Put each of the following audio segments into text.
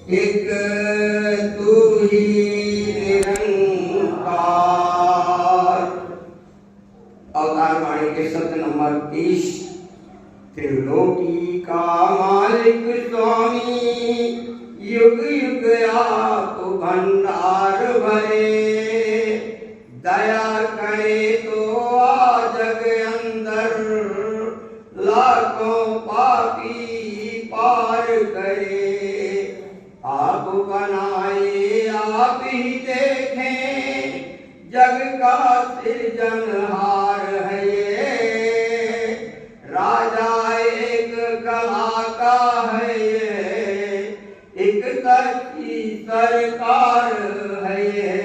एक तू ही निरंकार। अवतार वाणी के शब्द नंबर 30। त्रिलोकी का मालिक स्वामी, युग युग आप भंडार भरे। दया करे तो आ जग अंदर, लाखों पापी पार करे। आप बनाए आप ही देखें, जग का सृजनहार है ये। राजा एक कला का है ये, एक सच्ची सरकार है ये।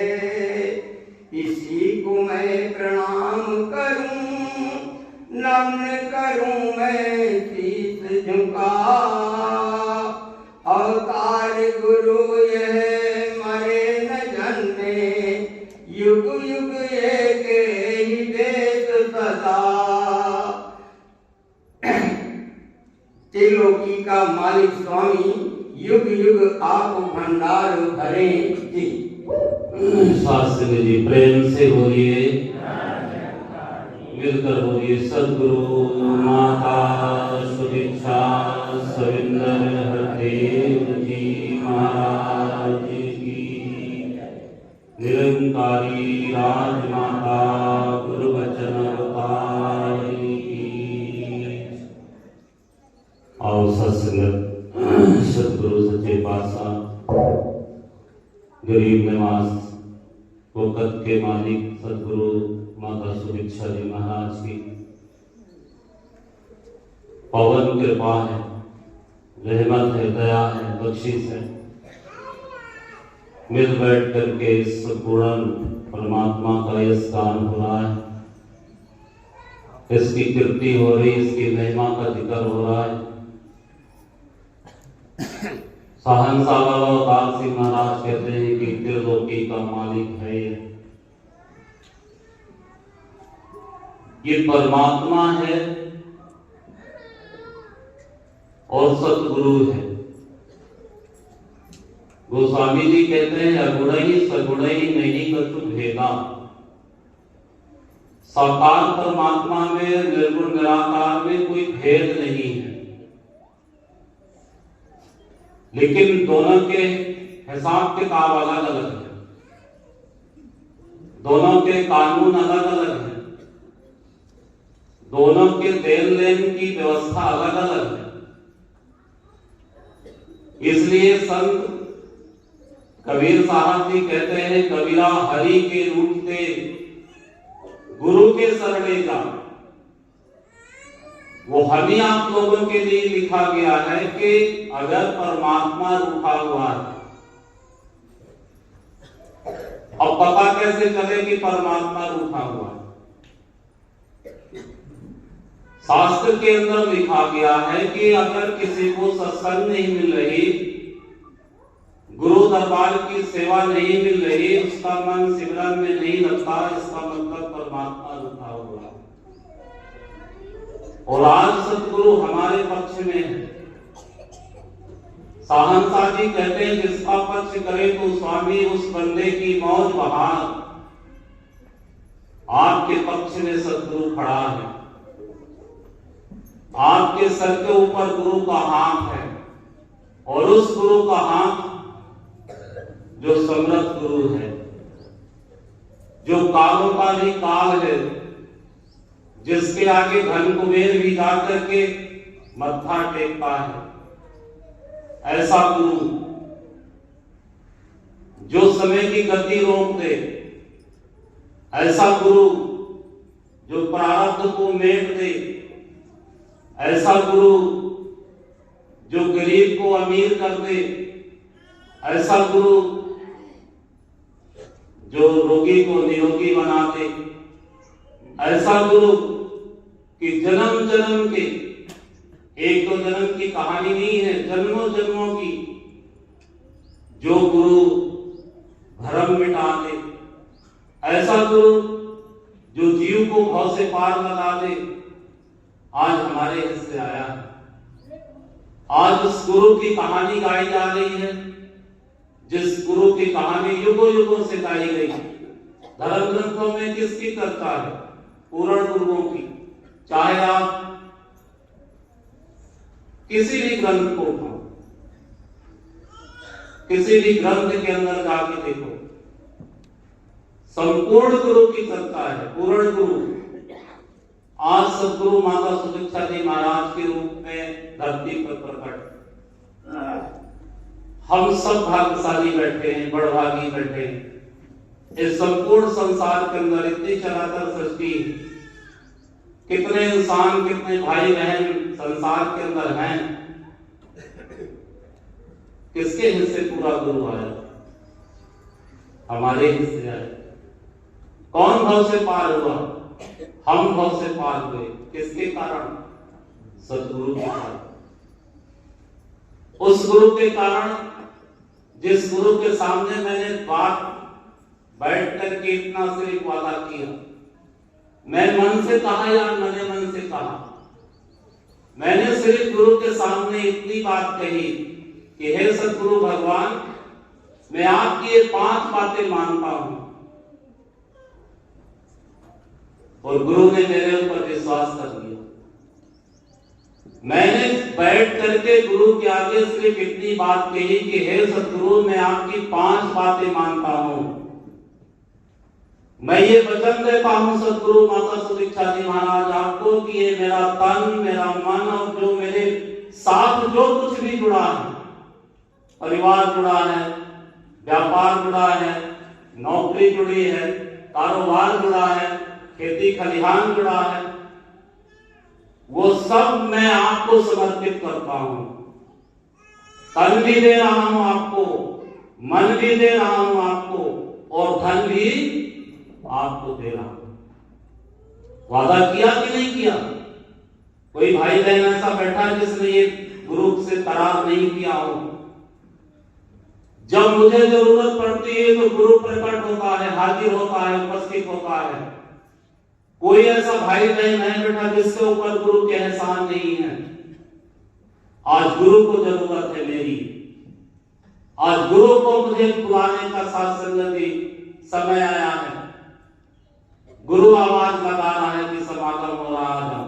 इसी को मैं प्रणाम करूं, नम्न करूं मैं शीश झुका। अवतार गुरु यह मरे न जन्मे, युग युग एक ही देश सदा। त्रिलोकी का मालिक स्वामी, युग युग आप भंडार भरे। जी शास्त्री जी प्रेम से बोलिए, मिलकर बोलिए। सद्गुरु माता सुदीक्षा सविंदर हरदेव जी महाराज की, निरंकारी राजमाता गुरु वचन अवतारी की। आओ सत्संगत, सद्गुरु सच्चे पातशाह गरीब नवाज वक़्त के मालिक सद्गुरु माता सुदीक्षा जी महाराज की पवन कृपा है, रहमत है, दया है, बख्शिश है। मिल बैठ करके सद्गुण परमात्मा का यह स्थान हो रहा है, इसकी कीर्ति हो रही, इसकी महिमा का जिक्र हो रहा है। सहनसा बाबा अवतार सिंह महाराज कहते हैं कि त्रिलोकी का मालिक है ये परमात्मा है और सतगुरु है। गोस्वामी जी कहते हैं अगुणई सगुणई नहीं कछु भेदा। साकार परमात्मा में, निर्गुण निराकार में कोई भेद नहीं है, लेकिन दोनों के हिसाब किताब अलग अलग है, दोनों के कानून अलग अलग है, दोनों के देन लेन की व्यवस्था अलग अलग है। इसलिए संत कबीर साहब जी कहते हैं, कबीरा हरि के रूठते गुरु के शरणे जा। वो हमें आप लोगों के लिए लिखा गया है कि अगर परमात्मा रूठा हुआ है, अब पता कैसे चले कि परमात्मा रूठा हुआ है? शास्त्र के अंदर लिखा गया है कि अगर किसी को सत्संग नहीं मिल रही, गुरु दरबार की सेवा नहीं मिल रही, उसका मन सिमरन में नहीं लगता, इसका मतलब परमात्मा रूठा हुआ है। और आज सतगुरु हमारे पक्ष में है। सहनसा जी कहते हैं जिसका पक्ष करे तो स्वामी उस बंदे की मौज बहार। आपके पक्ष में सतगुरु खड़ा है, आपके सर के ऊपर गुरु का हाथ है, और उस गुरु का हाथ जो समर्थ गुरु है, जो कालों का भी काल है, जिसके आगे धन कुबेर भी जाकर के मत्था टेकता है, ऐसा गुरु जो समय की गति रोक दे, ऐसा गुरु जो प्रारब्ध को मेट दे, ऐसा गुरु जो गरीब को अमीर कर दे, ऐसा गुरु जो रोगी को निरोगी बना दे, ऐसा गुरु कि जन्म जन्म के, एक तो जन्म की कहानी नहीं है, जन्मों जन्मों की, जो गुरु भ्रम मिटा दे, ऐसा गुरु जो जीव को भव से पार लगा दे, आज हमारे हिस्से आया है। आज उस गुरु की कहानी गाई जा रही है। जिस गुरु की कहानी युगों युगों से गाई गई, धर्म ग्रंथों में किसकी चर्चा है? पूर्ण गुरुओं की। चाहे आप किसी भी ग्रंथ को उठाओ, किसी भी ग्रंथ के अंदर जाके देखो, संपूर्ण गुरु की चर्चा है, पूर्ण गुरु। आज सदगुरु माता सुदीक्षा जी महाराज के रूप में धरती पर प्रकट, हम सब भाग्यशाली बैठे हैं, बड़भागी बैठे हैं। इस संपूर्ण संसार के अंदर इतनी चराचर सृष्टि, कितने इंसान, कितने भाई बहन संसार के अंदर हैं, किसके हिस्से पूरा गुरु आया? हमारे हिस्से आए। कौन भव से पार हुआ? हम भव से पार हुए। किसके कारण? सदगुरु के कारण। उस गुरु के कारण, जिस गुरु के सामने मैंने बैठ करके इतना सिर्फ वादा किया, मैं मन से कहा या मने मन से कहा, मैंने सिर्फ गुरु के सामने इतनी बात कही कि हे सदगुरु भगवान, मैं आपकी ये 5 बातें मानता हूं। और गुरु ने मेरे ऊपर विश्वास कर लिया। मैंने बैठ करके गुरु के आगे सिर्फ इतनी बात कही कि हे सदगुरु, मैं आपकी 5 बातें मानता हूं। मैं ये वचन देता हूं सदगुरु माता सुदीक्षा जी महाराज आपको कि ये मेरा तन, मेरा मन और जो मेरे साथ जो कुछ भी जुड़ा है, परिवार जुड़ा है, व्यापार जुड़ा है, नौकरी जुड़ी है, कारोबार जुड़ा है, खेती खलिहान जुड़ा है, वो सब मैं आपको समर्पित करता हूं। तन भी दे रहा हूं आपको, मन भी दे रहा हूं आपको, और धन भी आपको दे रहा हूं। वादा किया कि नहीं किया? कोई भाई बहन ऐसा बैठा है जिसने ये गुरु से करार नहीं किया हो? जब मुझे जरूरत पड़ती है तो गुरु प्रकट होता है, हाजिर होता है, उपस्थित होता है। कोई ऐसा भाई बहन है बेटा जिसके ऊपर गुरु के एहसान नहीं है। आज गुरु को जरूरत है मेरी। आज गुरु को मुझे बुलाने का साथ संगति समय आया है। गुरु आवाज लगा रहा है कि समागम हो रहा है।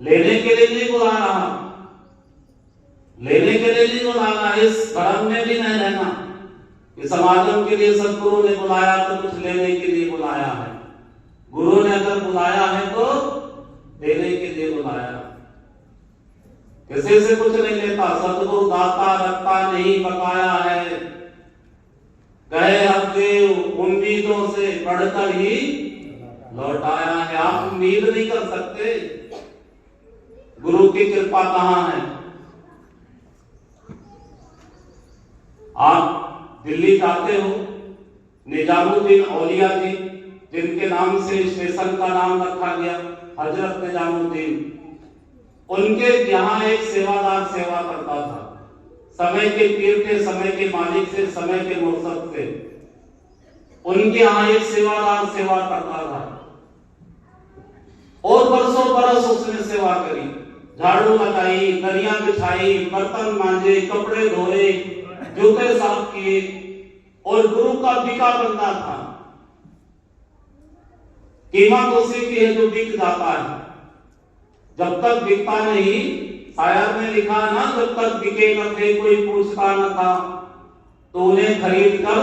लेने के लिए नहीं बुला रहा, लेने के लिए नहीं बुला रहा। इस भ्रम में भी नहीं रहना कि समागम के लिए सदगुरु ने बुलाया तो कुछ लेने के लिए बुलाया है। गुरु ने अगर बुलाया है तो देने के लिए बुलाया। किसी से कुछ नहीं लेता। सदगुरु दाता रखता नहीं बकाया है। कहे हरदेव उम्मीदों से बढ़कर ही लौटाया है। आप उम्मीद नहीं कर सकते गुरु की कृपा कहां है। आप दिल्ली जाते हो, निजामुद्दीन औलिया जी जिनके नाम से स्टेशन का नाम रखा गया हजरत निजामुद्दीन, उनके यहाँ एक सेवादार सेवा करता था। समय के पीर के, समय के मालिक से, समय के मुर्शद से उनके यहाँ एक सेवादार सेवा करता था। और बरसों बरस उसने सेवा करी, झाड़ू लगाई, दरिया बिछाई, बर्तन मांजे, कपड़े धोए, जूते साफ किए, और गुरु का बिका बंदा था। कीमत उसी की है जो बिक जाता है। जब तक बिकता नहीं, शायर ने लिखा ना, जब तक बिके न थे कोई पूछता न था, तो उन्हें खरीद कर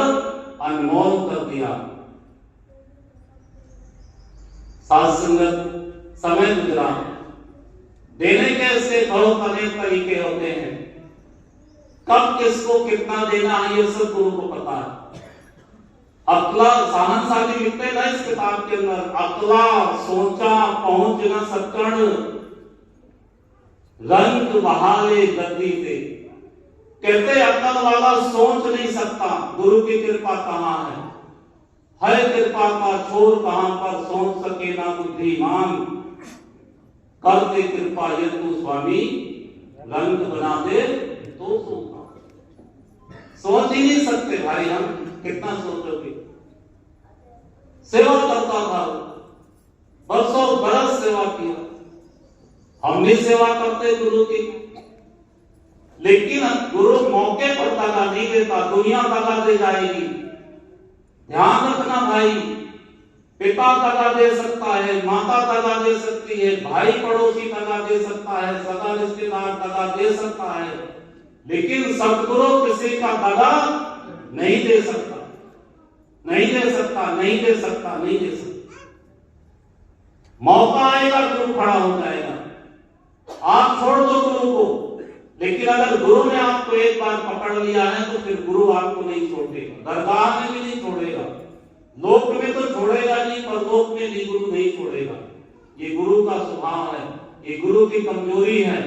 अनमोल कर दिया। साथ संगत समय गुजरा। देने के ऐसे बहुत अनेक तरीके होते हैं। कब किसको कितना देना है ये सब गुरु को पता है। अकला साहनशाली लिखते ना इस किताब के अंदर, अकला सोचा पहुंच न सकण, रंग बहाले गद्दी से। कहते अकल वाला सोच नहीं सकता गुरु की कृपा कहां है कृपा का छोर कहां पर सोच सके ना बुद्धिमान। कर दे कृपा ये तू स्वामी, रंग बना दे तो सोच ही नहीं सकते भाई। हम कितना सोचोगे। सेवा करता था, बरसों बरस सेवा किया। हम भी सेवा करते गुरु की, लेकिन गुरु मौके पर तगा नहीं देता, दुनिया तगा दे जाएगी। ध्यान रखना भाई, पिता तगा दे सकता है, माता तगा दे सकती है, भाई पड़ोसी तगा दे सकता है, सगा रिश्तेदार तगा दे सकता है, लेकिन सदगुरु किसी का तगा नहीं दे सकता, नहीं दे सकता, नहीं दे सकता, नहीं दे सकता। मौका आएगा गुरु खड़ा हो जाएगा, आप छोड़ दो गुरु को, लेकिन अगर गुरु ने आपको एक बार पकड़ लिया है तो फिर गुरु आपको नहीं छोड़ेगा, दरगाह में भी नहीं छोड़ेगा, लोक में तो छोड़ेगा नहीं, पर लोक में भी गुरु नहीं छोड़ेगा। ये गुरु का स्वभाव है, ये गुरु की कमजोरी है,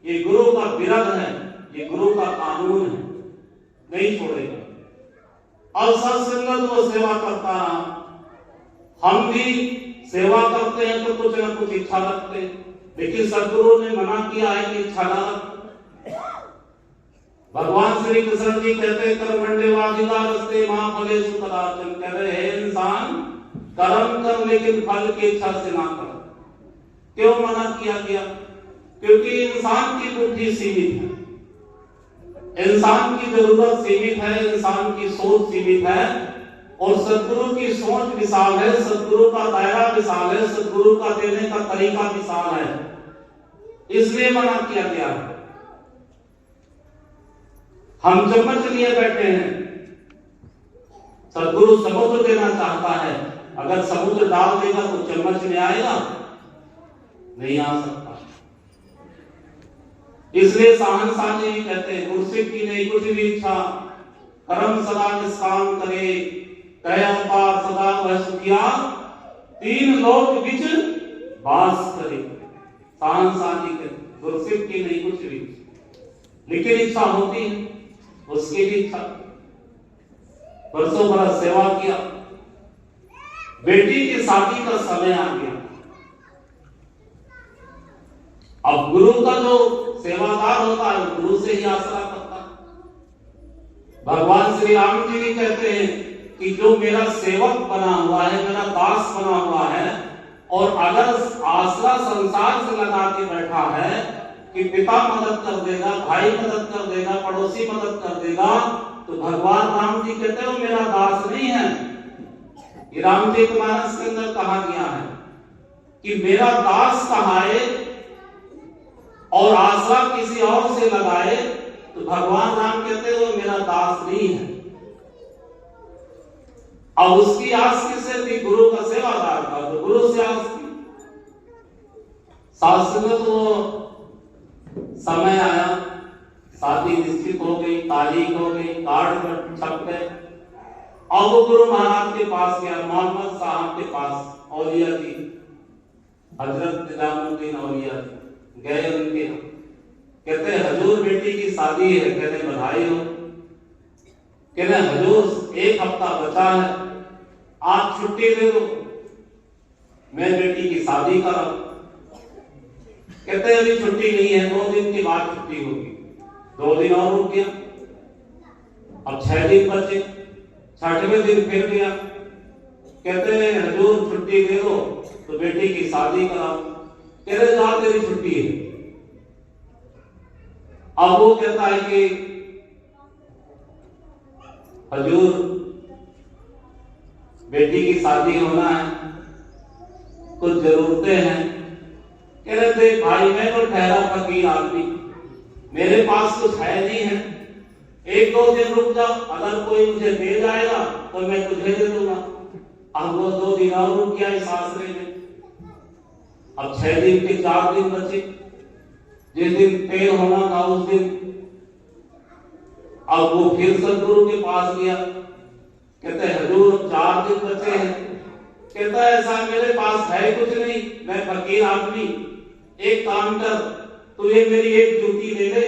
ये गुरु का विरध है, ये गुरु का कानून है, नहीं छोड़ेगा। और सत्संगत वो सेवा करता रहा। हम भी सेवा करते हैं तो कुछ न कुछ इच्छा रखते हैं, लेकिन सदगुरु ने मना किया है कि इच्छा ना रखो। भगवान श्री कृष्ण जी कहते हैं कर्मण्यवाधिकारस्ते मा फलेषु कदाचन, कह रहे हैं इंसान कर्म कर लेकिन फल की इच्छा से ना कर। क्यों मना किया गया? क्योंकि इंसान की बुद्धि सीमित है, इंसान की जरूरत सीमित है, इंसान की सोच सीमित है, और सदगुरु की सोच विशाल है, सदगुरु का दायरा विशाल है, सदगुरु का देने का तरीका विशाल है, इसलिए मना किया गया है। हम चम्मच लिए बैठे हैं, सदगुरु समुद्र देना चाहता है, अगर समुद्र डाल देगा तो चम्मच में आएगा? नहीं आ सकता। इसलिए शहंशाह जी कहते हैं गुरसिख की नहीं कुछ भी इच्छा, कर्म सदा निष्काम करे, कह अवतार सदा वह सुखिया, तीन लोक बिच वास करे। शहंशाह जी कहते गुरसिख की नहीं कुछ भी, लेकिन इच्छा होती है, उसकी भी इच्छा। बरसों बरस सेवा किया, बेटी की शादी का समय आ गया। अब गुरु का जो सेवादार होता है गुरु से ही आसरा करता है। भगवान श्री राम जी भी कहते हैं कि जो मेरा सेवक बना हुआ है, मेरा दास बना हुआ है, और अगर आसरा संसार से लगा के बैठा है कि पिता मदद कर देगा, भाई मदद कर देगा, पड़ोसी मदद कर देगा, तो भगवान राम जी कहते हैं वो मेरा दास नहीं है। ये रामचरितमानस के अंदर कहा गया है कि मेरा दास कहाए और आसरा किसी और से लगाए, तो भगवान राम कहते हैं वो मेरा दास नहीं है। अब उसकी आस किससे थी? गुरु का सेवादार था, तो गुरु से आस थी। शास्त्र में तो समय आया, शादी निश्चित हो गई, तारीख हो गई, कार्ड छप गए, अब वो गुरु महाराज के पास गया, मोहम्मद साहब के पास, औलिया जी, हजरत निजामुद्दीन औलिया गए उनके। कहते हजूर बेटी की शादी है, कहते बधाई हो। कहते हजूर एक हफ्ता बचा है, आप छुट्टी दे दो, मैं बेटी की शादी कर रहा हूं। कहते अभी छुट्टी नहीं है, 2 दिन के बाद छुट्टी होगी। 2 दिन और रुक गया, अब 6 दिन बचे, 6वें दिन फिर गया। कहते हैं हजूर छुट्टी दे दो तो बेटी की शादी कराओ। कह रहे जा तेरी छुट्टी है। अब वो कहता है कि हजूर बेटी की शादी होना है, कुछ जरूरतें हैं। कह रहे थे भाई मैं तो ठहरा फकीर आदमी, मेरे पास कुछ है नहीं है, 1-2 दिन रुक जाओ, अगर कोई मुझे दे जाएगा तो मैं तुझे दे दूंगा। अब वो 2 दिन और रुक गया इस आसरे में। अब 6 दिन के 4 दिन बचे, जिस दिन तेल होना था उस दिन। अब वो फिर सदगुरु के पास गया, कहते हजूर 4 दिन बचे हैं। कहता है ऐसा मेरे पास है कुछ नहीं, मैं फकीर आदमी, एक काम कर, तुझे मेरी एक जूती ले ले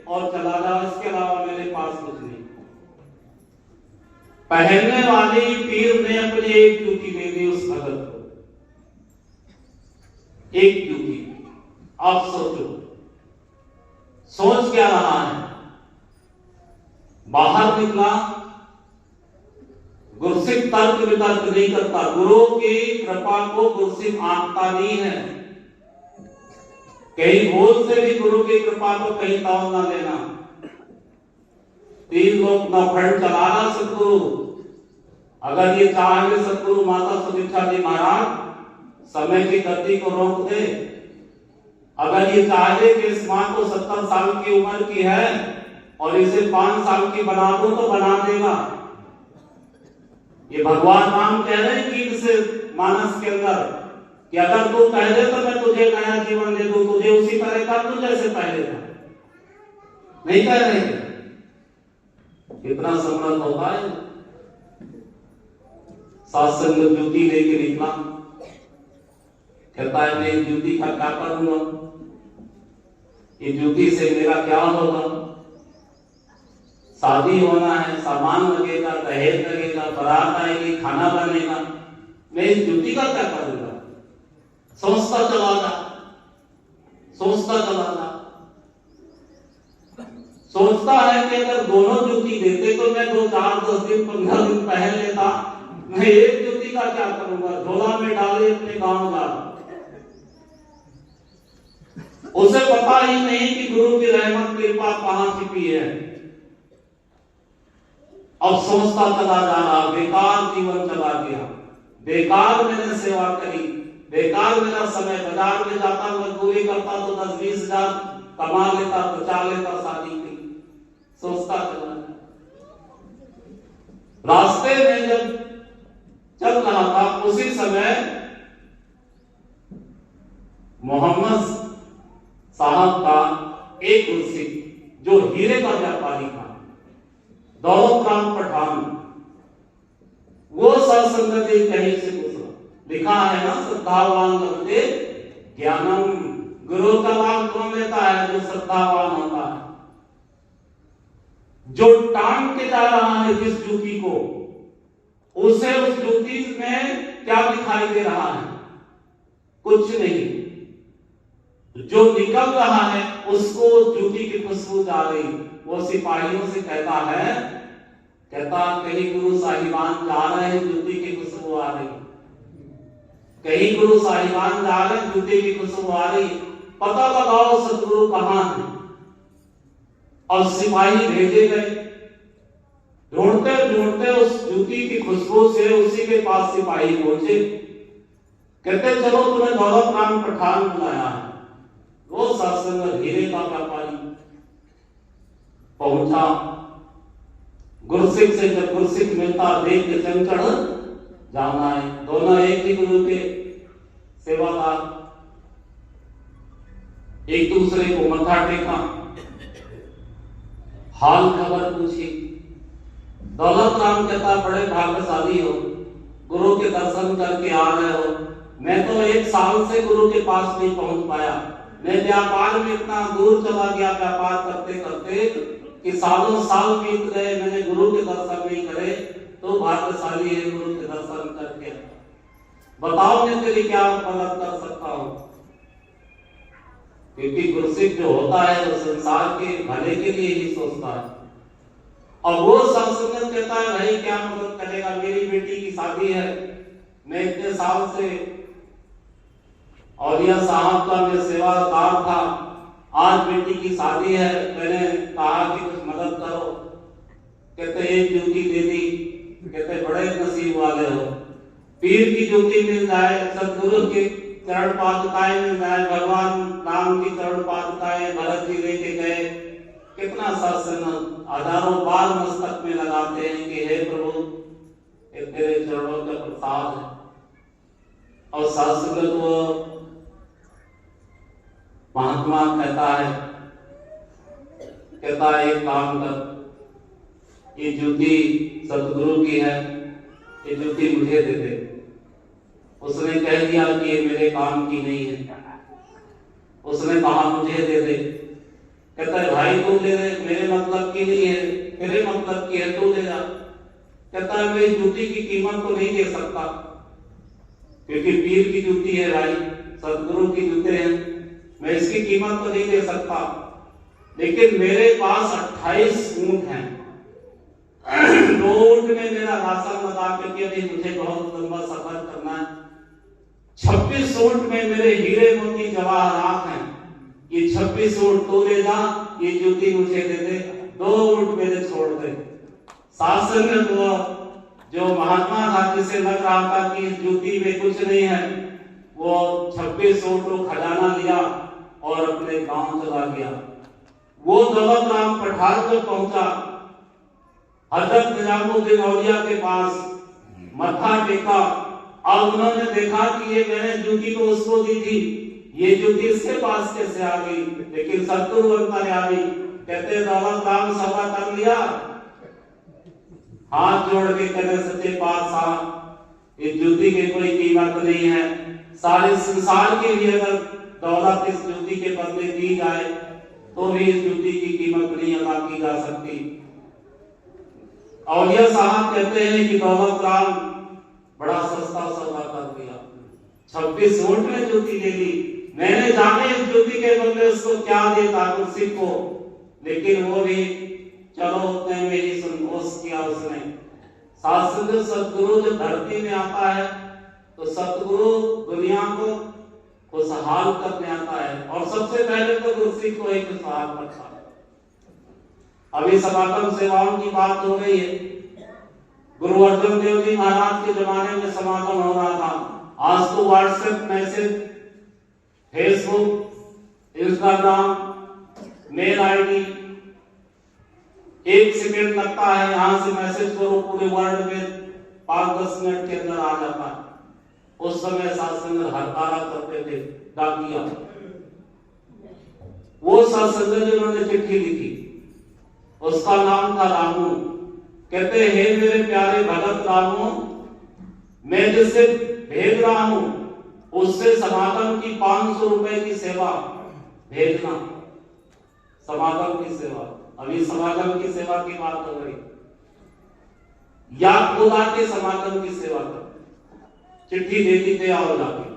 और चला जा, इसके अलावा मेरे पास कुछ नहीं। पहनने वाली पीर ने अपनी एक जूती दे दी उस भगत को, एक जूती। आप सोचो, सोच क्या रहा है? बाहर निकला, गुरसिख तर्क वितर्क नहीं करता, गुरु की कृपा को गुरसिख आंकता नहीं है। कहीं भूल से भी गुरु की कृपा को कहीं ताव ना लेना। 3 लोक नौखंड चला रहा सतगुरु। अगर ये चाहे सतगुरु माता सुदीक्षा जी महाराज समय की गति को रोक दे, अगर ये चाहे कि इस मां को 70 साल की उम्र की है और इसे 5 साल की बना दो तो बना देगा। ये भगवान राम कह रहे हैं गीत से मानस के अंदर कि अगर तू कह दे तो मैं तुझे नया जीवन दे दूं, तुझे उसी तरह कर दूं जैसे पहले था। नहीं कह रहे कितना समर्थ होता है। सत्संग ज्योति लेके निकला, कहता है मैं इस ज्योति का क्या करूंगा, ये ज्योति से मेरा क्या होगा। शादी होना है, सामान लगेगा, दहेज लगेगा, बारात आएगी, खाना बनेगा, मैं इस ज्योति का क्या करूंगा। सोचता चला जा, सोचता चला जा, सोचता है कि अगर दोनों ज्योति देते तो मैं 2, 4, 10 दिन 15 दिन पहन लेता, मैं एक ज्योति का क्या करूंगा, झोला में डाले अपने गांव जा। उसे पता ही नहीं कि गुरु की रहमत कृपा कहां छिपी है। अब सोचता चला जा रहा, बेकार जीवन चला गया, बेकार मैंने सेवा करी, बेकार मेरा समय, बाजार में जाता मजदूरी करता तो 10-20 हजार कमा लेता, बचा लेता शादी की। सोचता चला, रास्ते में जब चल रहा था उसी समय मोहम्मद साहब का एक कुर्सी जो हीरे का व्यापारी था, दौलत राम पठान, वो सत्संग जी कहीं से गुजरा। लिखा है ना, श्रद्धावान लभते ज्ञानम, गुरु का लाभ कौन लेता है, जो श्रद्धावान होता है, जो टांग के जा रहा है जिस ज्योति को, उसे उस ज्योति में क्या दिखाई दे रहा है, कुछ नहीं। जो निकल रहा है उसको ज्योति की खुशबू जा रही। वो सिपाहियों से कहता है, कहता कहीं गुरु साहिबान जा रहे हैं, ज्योति की खुशबू आ रही, कहीं गुरु साहिबान जा रहे हैं, ज्योति की खुशबू आ रही, पता लगाओ सतगुरु कहां है। और सिपाही भेजे गए, ढूंढते ढूंढते उस ज्योति की खुशबू से उसी के पास सिपाही पहुंचे। कहते चलो तुम्हें दौलत राम पठान बुलाया है। वो सत्संग हीरे का व्यापारी पहुंचा, गुरसिख से जब गुरसिख मिलता देख के चंचल जाना है। दोनों एक ही गुरु के सेवादार, एक दूसरे को मत्था टेका, हाल खबर पूछी। दौलत राम कहता बड़े भाग्यशाली हो, गुरु के दर्शन करके आ रहे हो। मैं तो 1 साल से गुरु के पास नहीं पहुंच पाया, मैं व्यापार में इतना दूर चला गया व्यापार करते करते कि सालों साल बीत गए, मैंने गुरु के दर्शन नहीं करे। तो भाग्यशाली है गुरु के दर्शन करके। बताओ मैं तेरी क्या मदद कर सकता हूं। क्योंकि गुरसिख जो होता है वो संसार के भले के लिए ही सोचता है। और वो सत्संग कहता है भाई क्या मदद करेगा, मेरी बेटी की शादी है, मैं इतने साल से और यह साहब का मैं सेवादार था, आज बेटी की शादी है, मैंने कहा कि कुछ मदद करो। कहते एक ज्योति दे दी, कहते बड़े नसीब वाले हो, पीर की ज्योति मिल जाए, सतगुरु के चरण पादुकाएं मिल जाए, भगवान राम की चरण पादुकाएं भरत जी लेके गए। कितना सत्संग हजारों बार मस्तक में लगाते हैं कि हे प्रभु तेरे चरणों का प्रसाद है। और सत्संग तो महात्मा कहता है एक काम कर, ये ज्योति सतगुरु की है, ये ज्योति मुझे दे दे। उसने कह दिया कि ये मेरे काम की नहीं है, उसने कहा मुझे दे दे। कहता है भाई तू दे दे, मेरे मतलब की नहीं है, तेरे मतलब की है, तू दे जा। कहता है मैं ज्योति की कीमत तो नहीं दे सकता, क्योंकि पीर की ज्योति है भाई, सतगुरु की जूते हैं, मैं इसकी कीमत तो नहीं दे सकता। लेकिन मेरे पास 28 ऊंट हैं, रोड में मेरा राशन लगा करके अभी मुझे बहुत लंबा सफर करना है। 26 ऊंट में मेरे हीरे मोती जवाहरात हैं, ये 26 ऊंट तो ले जा, ये ज्योति मुझे दे दे, 2 ऊँट मेरे छोड़ दे। साथ संगत वो जो महात्मा था, जिसे लग रहा था कि इस जूती में कुछ नहीं है, वो 26 ऊँट खजाना लिया और अपने गांव चला गया। वो दौलत राम पठार को पहुंचा, हजरत निजामुद्दीन औलिया के पास मत्था टेका। अब उन्होंने देखा कि ये मैंने जूती तो उसको दी थी, ये जूती इसके पास कैसे आ गई, लेकिन सतगुरु अंतर्यामी कहते दौलत राम सभा कर लिया, हाथ जोड़ के कहते सच्चे पातशाह इस जूती की कोई कीमत नहीं है, सारे संसार के लिए अगर दौलत इस जूती के बदले दी जाए तो भी इस जूती की कीमत नहीं अदा की जा सकती। औलिया साहब कहते हैं कि दौलत राम बड़ा सस्ता सौदा कर दिया, 26 ऊँट में जूती ले ली। मैंने जाने इस जूती के बदले उसको क्या देता कुर्सी को, लेकिन वो भी चलो उतने में ही संतोष किया उसने। शास्त्र सतगुरु जब धरती में आता है तो सतगुरु दुनिया को खुशहाल करने आता है, और सबसे पहले तो कुर्सी को ही खुशहाल करता है। अभी समागम सेवाओं की बात हो रही है, गुरु अर्जन देव जी महाराज के जमाने में समागम हो रहा था। आज तो WhatsApp message, Facebook, Instagram, mail ID, 1 second लगता है, यहां से मैसेज करो पूरे वर्ल्ड में 5-10 मिनट के अंदर आ जाता है। उस समय साधु हड़ताल करते थे डाकिया। वो साधु जिन्होंने चिट्ठी लिखी, उसका नाम था रामू। कहते हे मेरे प्यारे भगत रामू, मैं जिससे भेज रहा हूं उससे समागम की 500 रुपए की सेवा भेजना। समागम की सेवा, अभी समागम की सेवा की बात हो रही, या खुदा के समागम की सेवा कर, चिट्ठी देती थे और जाके।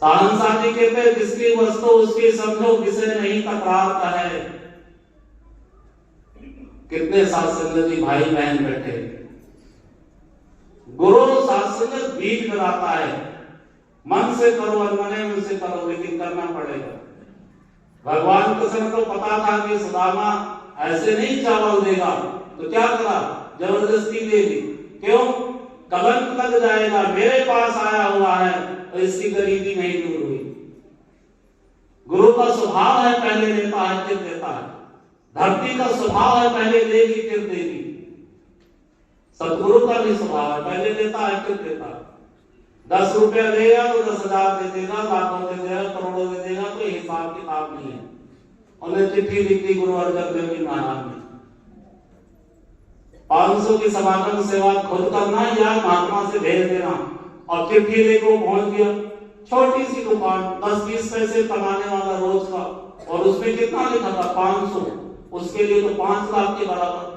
साहनशाह जी कहते जिसकी वस्तु उसकी समझो, किसे नहीं तकरार है। कितने साधु जी भाई बहन बैठे, गुरु साधु बीज कराता है, मन से करो अनमने उनसे करो, लेकिन करना पड़ेगा। भगवान कृष्ण को पता था कि सुदामा ऐसे नहीं चावल देगा, तो क्या करा, जबरदस्ती दे दी। क्यों? कलंक लग जाएगा, मेरे पास आया हुआ है, तो इसकी गरीबी नहीं दूर हुई। गुरु का स्वभाव है पहले देता है फिर देता है, धरती का स्वभाव है पहले देगी फिर देगी। सतगुरु का भी स्वभाव है पहले देता है फिर देता है। 10 रुपया देगा तो 10,000 दे देगा, लाखों दे देगा, करोड़ों दे देगा, कोई हिसाब किताब नहीं है। उन्हें चिट्ठी लिखी गुरु अर्जन देव जी महाराज ने, 500 की समागम सेवा खुद करना या महात्मा से भेज देना। और चिट्ठी लेकर पहुंच गया, छोटी सी दुकान, 10-20 पैसे कमाने वाला रोज का, और उसमें कितना लिखा था 500, उसके लिए तो 5 लाख के बराबर।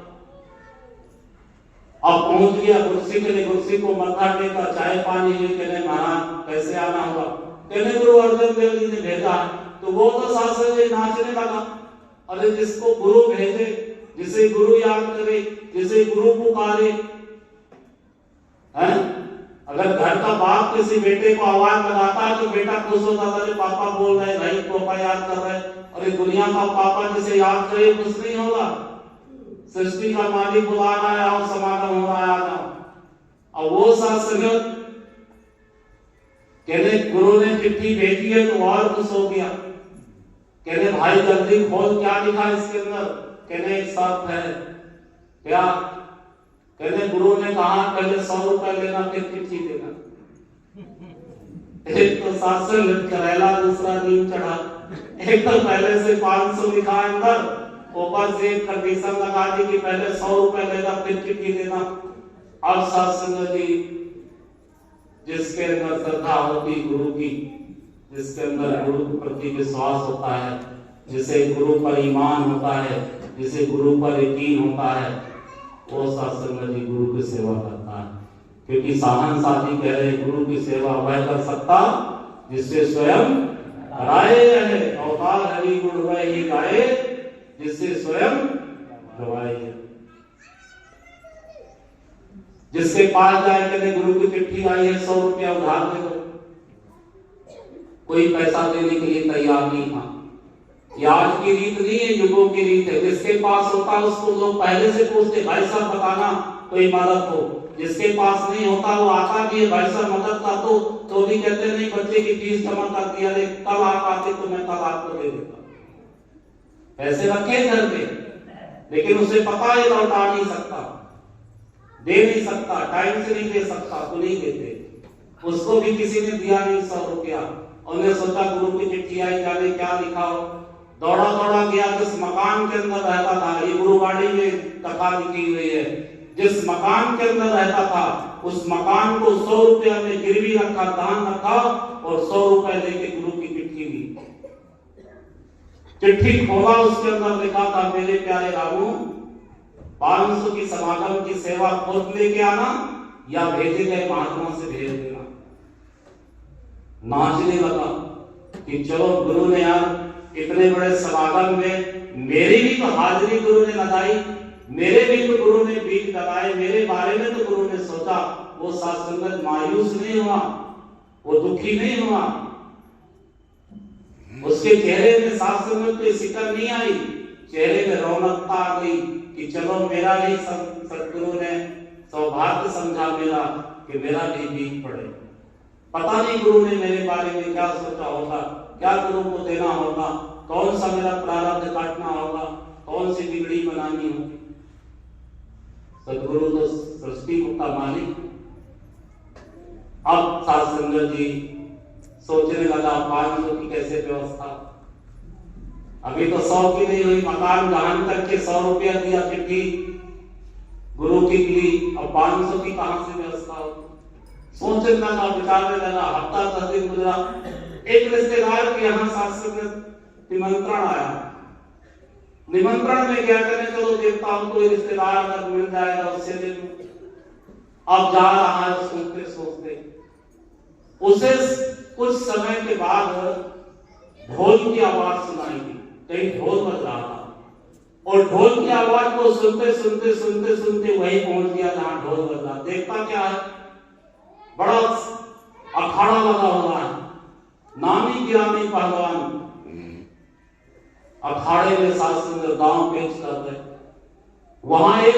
अब पहुंच गया कुर्सी के लिए, कुर्सी को मत्था टेका, चाय पानी लेके कहने महाराज कैसे आना होगा, कहने गुरु अर्जन देव जी ने भेजा है। तो वो तो शास्त्र जी नाचने लगा, अरे जिसको गुरु भेजे, जिसे गुरु याद करे, जिसे गुरु पुकारे, हैं? अगर घर का बाप किसी बेटे को आवाज लगाता है तो बेटा खुश होता है, अरे पापा बोल रहे, भाई पापा याद कर रहे। अरे दुनिया का पापा जिसे याद करे खुश नहीं होगा। सृष्टि का मालिक बुला रहा है, आओ समागम हो रहा है, आ जाओ। और वो साथ संगत कहने गुरु ने चिट्ठी भेजी है तो और खुश हो गया। कहने भाई जल्दी खोल, क्या लिखा इसके अंदर? कहने एक शर्त है। क्या? कहने गुरु ने कहा पहले 100 रुपए लेना फिर चिट्ठी देना। एक तो 700 करेला, दूसरा नीम चढ़ा, एक तो पहले से 500 लिखा अंदर, ऊपर से एक कंडीशन लगा दी कि पहले 100 रुपए लेना फिर चिट्ठी देना। अब सत्संग जी, जिसके अंदर श्रद्धा होती गुरु की, जिसके अंदर गुरु के प्रति विश्वास होता है, जिसे गुरु पर ईमान होता है, जिसे गुरु पर यकीन होता है, वो सत्संग जी गुरु की सेवा करता है। क्योंकि साहनशाह जी कह रहे गुरु की सेवा वह कर सकता जिससे स्वयं राय है, अवतार हरि गुण वह ही गाए जिससे स्वयं गवाए। जिसके पास जाए कहते गुरु की चिट्ठी आई है 100 रुपया उधार दे दो, कोई पैसा देने के लिए तैयार नहीं था। ये आज की रीत नहीं है, युगों की रीत है। जिसके पास होता है उसको लोग पहले से पूछते, भाई साहब बताना कोई मदद हो। जिसके पास नहीं होता वो आता भी है, भाई साहब मदद का तो भी कहते नहीं, बच्चे की फीस जमा कर दिया, कल आप आते तो मैं कल आपको दे देता। पैसे रखे घर पे, लेकिन उसे पता है लौटा नहीं सकता, दे नहीं सकता, टाइम से नहीं दे सकता, तो नहीं देते। उसको भी किसी ने दिया नहीं 100 रुपया, उन्हें सोचा गुरु की चिट्ठी आई, जाने क्या लिखा हो। दौड़ा दौड़ा गया, जिस मकान के अंदर रहता था, ये गुरुवाड़ी में कथा लिखी हुई है, जिस मकान के अंदर रहता था उस मकान को 100 रुपया में गिरवी रखा, दान रखा और 100 रुपए लेके गुरु की चिट्ठी ली। चिट्ठी खोला, उसके अंदर लिखा था, मेरे प्यारे रामू 500 की समागम की सेवा खुद लेके आना या भेजे गए महात्मा से भेज देना। नाचने लगा कि चलो गुरु ने यार इतने बड़े समागम में मेरी भी तो हाजिरी गुरु ने लगाई, मेरे भी तो गुरु ने बीज लगाए, मेरे बारे में तो गुरु ने सोचा। वो साध संगत मायूस नहीं हुआ, वो दुखी नहीं हुआ, उसके चेहरे में साध संगत की शिकन नहीं आई, चेहरे में रौनकता आ गई कि चलो मेरा भी सदगुरु ने सौभाग्य समझा मेरा कि मेरा भी बीज पड़े। पता नहीं गुरु ने मेरे बारे में क्या सोचा होगा, क्या गुरु को देना होगा, कौन सा मेरा प्रारब्ध काटना होगा, कौन सी बिगड़ी बनानी होगी। सदगुरु तो सृष्टि का मालिक। अब साध संगत जी सोचने लगा 500 की कैसे व्यवस्था, अभी तो 100 की नहीं हुई, मकान गहन करके 100 रुपया दिया चिट्ठी गुरु की ली, अब 500 की कहां से व्यवस्था हो। सोचने लगा, विचारने लगा, हफ्ता 10 दिन गुजरा। एक रिश्तेदार के यहाँ साध संगत निमंत्रण आया, निमंत्रण में क्या करें, चलो देखता हूं कोई रिश्तेदार अगर मिल जाएगा उससे ले लूं। अब जा रहा है सोचते सोचते, उसे कुछ समय के बाद ढोल की आवाज सुनाई दी, कहीं ढोल बज रहा था, और ढोल की आवाज को सुनते सुनते सुनते सुनते वहीं पहुंच गया जहां ढोल बज रहा। देखता क्या है, बड़ा अखाड़ा लगा हुआ है, नामी गिरामी पहलवान अखाड़े में साध संगत गांव पेश कर रहे। वहां एक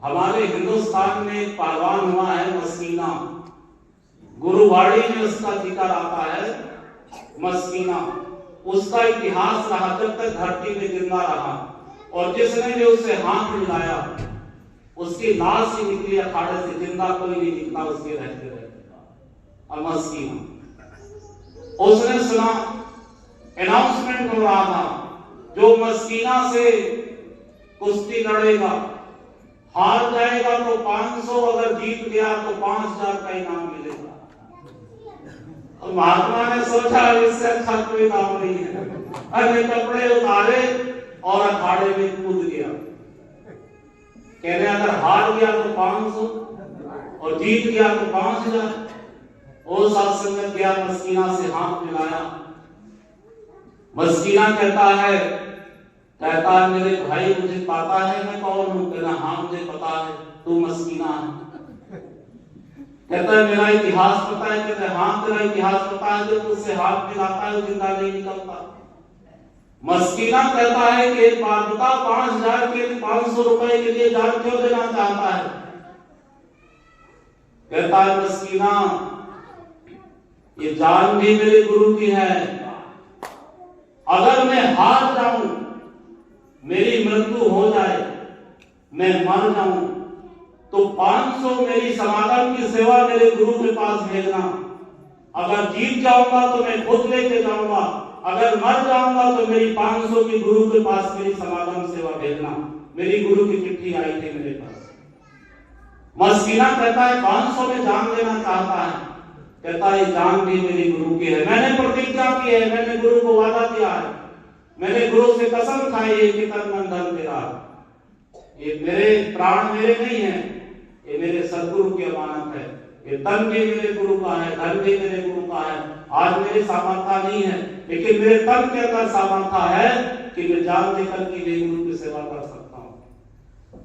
हमारे हिंदुस्तान में एक पहलवान हुआ है मस्कीना, गुरुवाड़ी में उसका जिक्र आता है मस्कीना। उसका इतिहास रहा जब तक धरती में जिंदा रहा, और जिसने भी उससे हाथ मिलाया उसकी लाश ही निकली अखाड़े से, जिंदा कोई नहीं निकला उसके रहते रहते। और मस्कीना उसने सुना अनाउंसमेंट हो रहा था, जो मस्कीना से कुश्ती लड़ेगा हार जाएगा तो 500, अगर जीत गया तो 5000 का इनाम मिलेगा। और महात्मा ने सोचा इससे अच्छा कोई काम नहीं है, अपने कपड़े उतारे और अखाड़े में कूद गया। कहने अगर हार गया तो 500 और जीत गया तो 5000। और साध संगत गया, मस्कीना से हाथ मिलाया। मस्कीना कहता है मेरे भाई मुझे पता है मैं कौन हूं। कहना हाँ मुझे पता है तू मस्कीना है। कहता है मेरा इतिहास पता है। कहता है हाँ तेरा इतिहास पता है, जो तुझसे हाथ मिलाता है जिंदा नहीं निकलता। मस्कीना कहता है कि एक बात बता, 5000 के 500 रुपए के लिए जान क्यों देना चाहता है। कहता है मस्कीना ये जान भी मेरे गुरु की है, अगर मैं हार जाऊं, मेरी मृत्यु हो जाए, मैं मर जाऊं, तो 500 मेरी समागम की सेवा मेरे गुरु के पास भेजना। अगर जीत जाऊंगा तो मैं खुद लेके जाऊंगा, अगर मर जाऊंगा तो मेरी 500 की गुरु के पास मेरी समागम सेवा भेजना। मेरी गुरु की चिट्ठी आई थी मेरे पास। मस्कीना कहता है 500 में जान देना चाहता है। कहता है जान भी मेरी गुरु की है, मैंने प्रतिज्ञा की है, मैंने गुरु को वादा किया है, मैंने गुरु से कसम खाई है कि तन मन धन तेरा। ये मेरे प्राण मेरे नहीं है, ये मेरे सदगुरु की अमानत है। ये तन भी मेरे गुरु का है, धन भी मेरे गुरु का है। आज मेरी सामर्थ्य नहीं है, लेकिन मेरे तन के अंदर सामर्थ्य है कि मैं जान देकर के भी गुरु की सेवा कर सकता हूँ।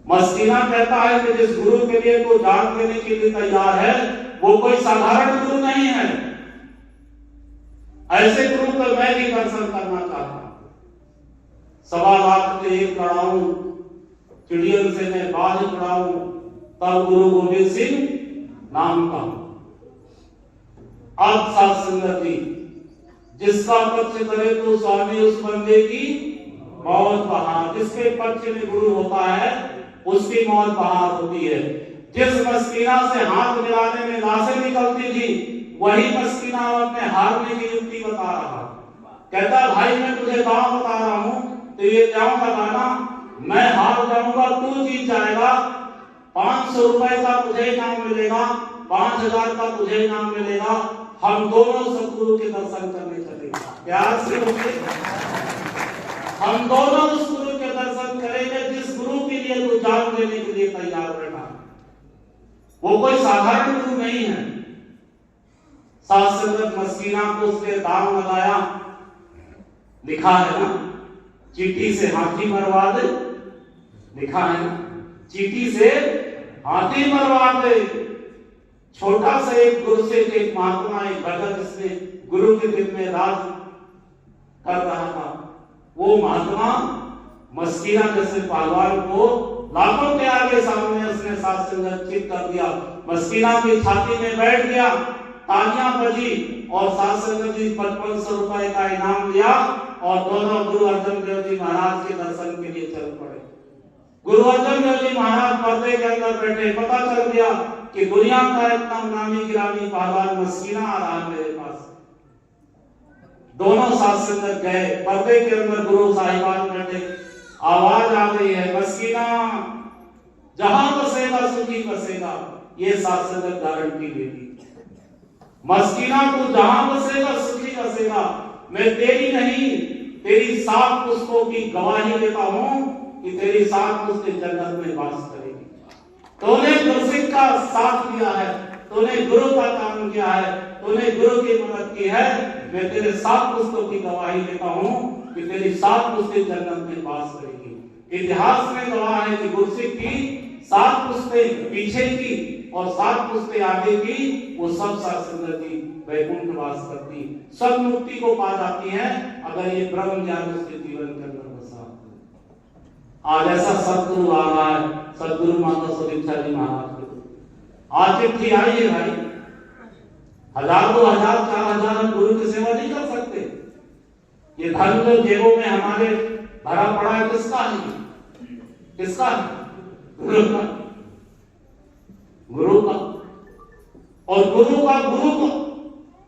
मस्कीना कहता है कि जिस गुरु के लिए तू जान देने के लिए तैयार है वो कोई साधारण गुरु नहीं है। ऐसे गुरु को मैं भी दर्शन करना चाहता हूं। सवा लाख से एक लड़ाऊं, चिड़ियन से मैं बाज उड़ाऊं, तब गुरु गोविंद सिंह नाम का। अब साथ संगत जी, जिसका पक्ष करे तो स्वामी उस बंदे की मौत बहार। जिसके पक्ष में गुरु होता है उसकी मौत बहार होती है। जिस मस्कीना से हाथ मिलाने में लाशें निकलती थी, वही मस्कीना अपने हारने की युक्ति बता रहा। कहता भाई मैं तुझे दांव बता रहा हूं, तो ये दांव लगाना, मैं हार जाऊंगा, तू जीत जाएगा। 500 रुपए का तुझे इनाम मिलेगा, 5000 का तुझे इनाम मिलेगा। हम दोनों सतगुरु के दर्शन करने चलेंगे। प्यार से हम दोनों उस गुरु के दर्शन करेंगे जिस गुरु के लिए तू जान देने के लिए तैयार रहना। वो कोई साधारण गुरु नहीं है। सात संगत मस्कीना को उसने दाम लगाया, लिखा है ना, चीटी से हाथी मरवा दे, लिखा है ना, चीटी से हाथी मरवा दे। छोटा सा एक गुरु से एक महात्मा, एक भगत, इसने गुरु के दिल में राज कर रहा था। वो महात्मा मस्कीना जैसे पहलवान को लाखों के आगे सामने उसने सात संगत चित कर दिया। मस्कीना की छाती में बैठ गया, तालियां बजी और सात संगत जी 5500 रुपए का इनाम दिया और दोनों गुरु अर्जन देव जी महाराज के दर्शन के लिए चल पड़े। गुरु अर्जन देव जी महाराज पर्दे के अंदर बैठे, पता चल गया कि दुनिया का इतना नामी गिरामी पहलवान मस्कीना आ रहा है मेरे पास। दोनों साथ संगत गए, पर्दे के अंदर गुरु साहिबान बैठे, आवाज आ गई है, मस्कीना जहां बसेगा सुखी बसेगा। ये साथ संगत गारंटी देती, मस्कीना तू जहां बसेगा सुखी बसेगा। मैं तेरी नहीं, तेरी 7 पुस्तकों की गवाही देता हूं कि तेरी 7 पुस्तकें जन्नत में वास करेगी। तूने गुरसिक का साथ दिया है, तूने गुरु का काम किया है, तूने गुरु की मदद की है। मैं तेरे 7 पुस्तकों की गवाही देता हूं कि तेरी 7 पुस्तकें जन्नत में वास करेगी। इतिहास में गवाह है कि गुरसिक की 7 पुस्तकें पीछे की और 7 पुस्तकें आगे की, वो सब साथ संगत जी वैकुंठ वास करती, सब मुक्ति को पा जाती हैं अगर ये ब्रह्म ज्ञान उसके जीवन के अंदर बसा। आज ऐसा सदगुरु आ रहा है, सदगुरु माता सुदीक्षा जी महाराज के। आज चिट्ठी आई है भाई, 1000, 2000, 4000 हम गुरु की सेवा नहीं कर सकते। ये धन जो जेबों में हमारे भरा पड़ा है, किसका है? किसका है? गुरु का। गुरु का। और गुरु का गुरु को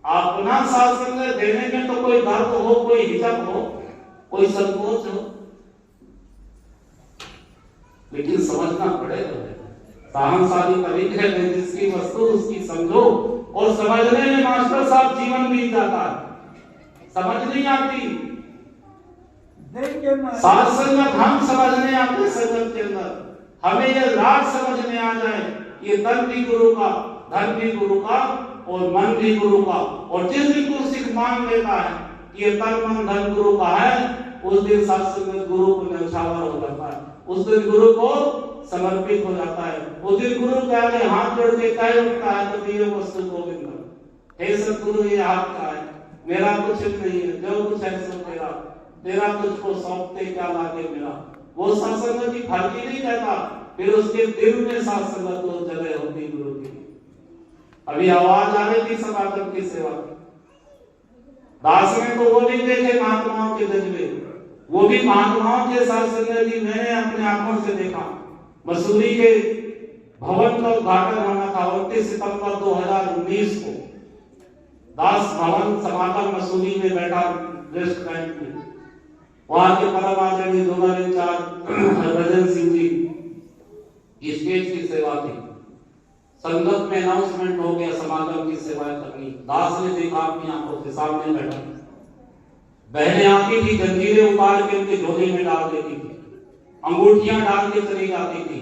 अपना शासन देने में तो कोई दर्द हो, कोई हिचक हो, कोई संकोच हो, लेकिन समझना पड़ेगा। साहनशाली तरीके में जिसकी वस्तु उसकी समझो, और समझने में मास्टर साहब जीवन बीत जाता है, समझ नहीं आती। सात संगत हम समझने आते, संगत के अंदर हमें ये राज समझ में आ जाए, ये तन भी गुरु का, धन भी गुरु का और मन भी गुरु का। और जिस दिन गुरु सिख मान लेता है कि ये तन मन धन गुरु का है, उस दिन सात संगत गुरु को न्यौछावर हो जाता है, उस दिन गुरु को समर्पित हो जाता है। उस दिन गुरु के आगे हाथ जोड़ के कह उठता है तो दिए वस्तु गोविंद, हे सतगुरु ये आपका है, मेरा कुछ नहीं है, जो कुछ है सो तेरा, तेरा तुझको सौंपते क्या लागे मेरा। वो सत्संग की फर्जी नहीं कहता, फिर उसके दिल में सत्संग तो जगह होती गुरु की। अभी आवाज आ रही थी सनातन की सेवा की, दास ने तो वो नहीं देखे महात्माओं के जज्बे, वो भी महात्माओं के सत्संग जी मैंने अपने आंखों से देखा। मसूरी के भवन का उद्घाटन होना था 29 सितंबर 2019 को, दास भवन समागम मसूरी में बैठा रेस्टोरेंट में। वहां के परम आदरणीय जोनल इंचार्ज रजन सिंह जी स्टेज की सेवा थी। संगत में अनाउंसमेंट हो गया समागम की सेवाएं करनी। दास ने देखा अपनी आंखों से, सामने बैठा बहनें आती थी, जंजीरें उतार के उनके झोले में डाल देती थी, अंगूठियां डाल के चली जाती थी।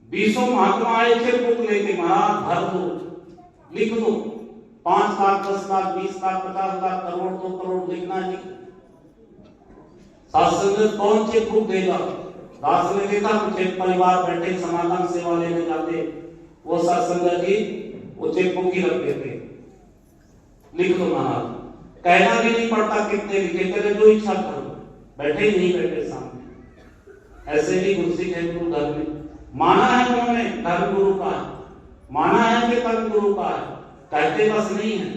20 महात्मा आए थे बुक लेके, महाराज भर दो, लिख दो, 5 लाख 10 लाख 20 लाख 50 लाख करोड़ 2 करोड़ लिखना है। सत्संग कौन चेक बुक देगा? दास ने देखा कुछ एक परिवार बैठे समागम सेवा लेने जाते, वो सत्संग जी वो चेक बुक ही रख देते, लिख दो महाराज, कहना भी नहीं पड़ता कितने लिखे, तेरे जो इच्छा करो, बैठे ही नहीं बैठे सामने। ऐसे भी गुरसिख है गुरु धर्म में, माना है उन्होंने धर्म गुरु का है, माना है कि धर्म गुरु का है, कहते बस नहीं है,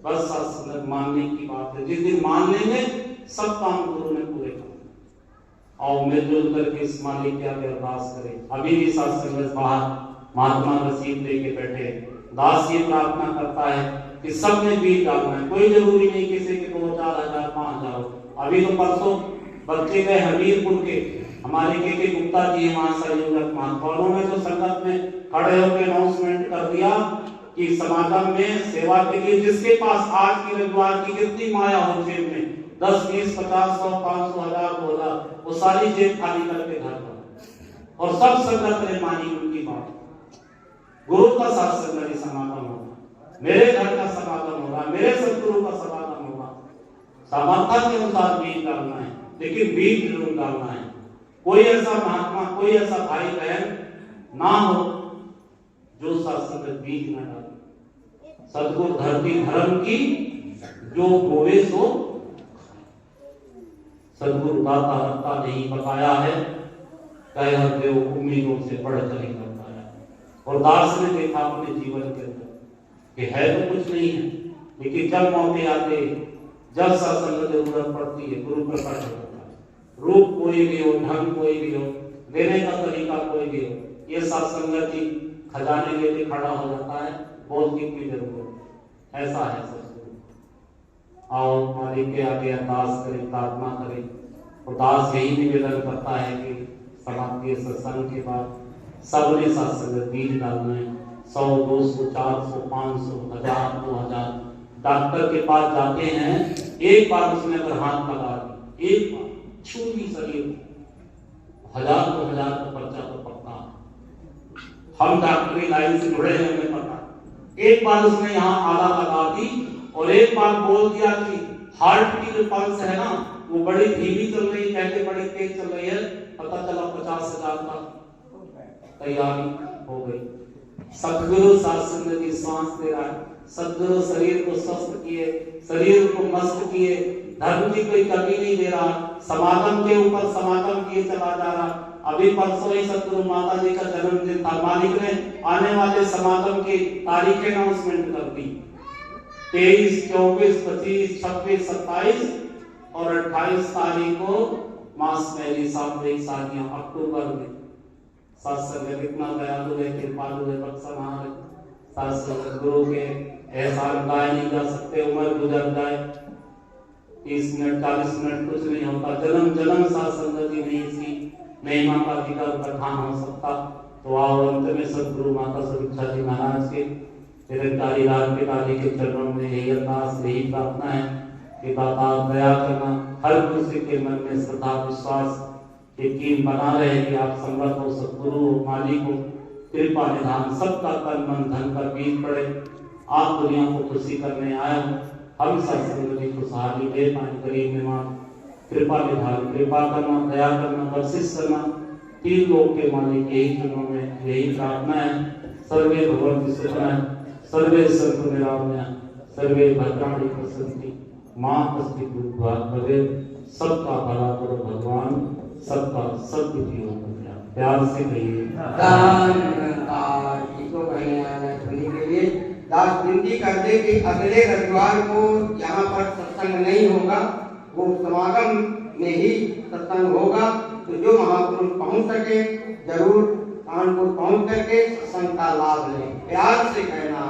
बस साथ संगत मानने की बात है। जिस दिन मान लेंगे सब काम गुरु ने पूरे कर, और मिलजुल करके इस मालिक की आगे अरदास करें। अभी भी साथ संगत बाहर महात्मा रसीद लेके बैठे, दास ये प्रार्थना करता है कि सब ने बीज डालना है, कोई जरूरी नहीं किसी के 2-4 हजार 5,000। अभी तो परसों बच्चे गए हमीरपुर के, हमारे के गुप्ता जी वहां संयोजक महात्मा, उन्होंने तो संगत में खड़े होकर अनाउंसमेंट कर दिया कि समागम में सेवा के लिए जिसके पास आज की रविवार की कितनी माया हो जेब में 10, 20, 50, 100, 500, 1000, 2000, वो सारी जेब खाली करके घर पर, और सब संगत ने मानी उनकी बात। गुरु का साथ संगत समागम होगा, मेरे घर का समागम होगा, मेरे सदगुरु का समागम होगा, सामर्थ्य के अनुसार बीज डालना है, लेकिन बीज जरूर डालना है। कोई ऐसा महात्मा, कोई ऐसा भाई बहन ना हो जो साथ संगत बीज ना डाले। सदगुरु धरती धर्म की जो बोवे सो सदगुरु दाता रखता नहीं बकाया है, कह हर देव उम्मीदों से बढ़कर ही करता है। और दास ने देखा अपने जीवन के अंदर कि है तो कुछ नहीं है, लेकिन जब मौके आते, जब सत्संग जरूरत पड़ती है, गुरु प्रकट होता है। रूप कोई भी हो, ढंग कोई भी हो, देने का तरीका कोई भी हो, ये सत्संगत ही खजाने लेके खड़ा हो जाता है, बोलने की जरूरत। ऐसा है सत्संग। और मालिक के आगे अरदास करें, प्रार्थना करें। और दास यही निवेदन करता है कि समाप्ति सत्संग के बाद सबने सत्संग बीज डालना है। 100, 200, 400, 500, 1000, 2000 डॉक्टर के पास जाते हैं, एक बार उसने अगर हाथ लगा दी, एक बार छू ली शरीर, 1000, 2000 का पर्चा तो पक्का। हम डॉक्टरी लाइन से जुड़े हैं, हमें पता। एक बार उसने यहाँ आला लगा दी और एक बार बोल दिया कि हार्ट की जो पल्स है ना, वो बड़ी धीमी चल रही है, पहले बड़ी तेज चल रही है, पता चला 50,000 का तैयारी हो गई। सतगुरु शासन की सांस दे रहा है, सतगुरु शरीर को स्वस्थ किए, शरीर को मस्त किए, धर्म की कोई कमी नहीं दे रहा, समागम के ऊपर समागम किए चला जा रहा। अभी परसों ही सतगुरु माता जी का जन्मदिन था, मालिक ने आने वाले समागम की तारीखें अनाउंसमेंट कर दी। 23, 24, 25, 26, 27 और 28 तारीख को मास पहली साप्ताहिक शादियां अक्टूबर में। सत्संग कितना दयालु है, कृपालु है, बख्शनहार है। सत्संग गुरु के एहसान गाए नहीं जा सकते, उम्र गुजर जाए 30 मिनट 40 मिनट कुछ नहीं होता, जन्म जन्म सत्संग की नहीं सी नहीं माता जी का प्रधान हो सकता। तो आओ अंत में सदगुरु माता सुरक्षा जी महाराज के निरंकारी राग के डाली के चरणों में यही अरदास, यही प्रार्थना है कि दाता दया करना, हर किसी के मन में श्रद्धा विश्वास यकीन बना रहे कि आप समर्थ हो, सदगुरु मालिक हो, कृपा निधान सबका तन मन धन का बीज पड़े। आप दुनिया को खुशी करने आए हो, हम सत्संग की खुशहाली दे पाए। गरीब मेहमान कृपा निधान, कृपा करना, दया करना, बख्शिश करना, 3 लोक के मालिक यही चरणों में यही प्रार्थना है। सर्वे भगवन्ति सुखिनः, सर्वे सन्तु निरामयाः, सर्वे भद्राणि पश्यन्ति मां कश्चित् दुःखभाग् भवेत्। सबका भला करो भगवान, सबका सद्बुद्धि हो। प्यार से कहिए दास विनती करते कि अगले रविवार को यहाँ पर सत्संग नहीं होगा, वो समागम में ही सत्संग होगा। तो जो महापुरुष पहुँच सके जरूर कानपुर पहुँच करके सत्संग का लाभ लें। प्यार से कहना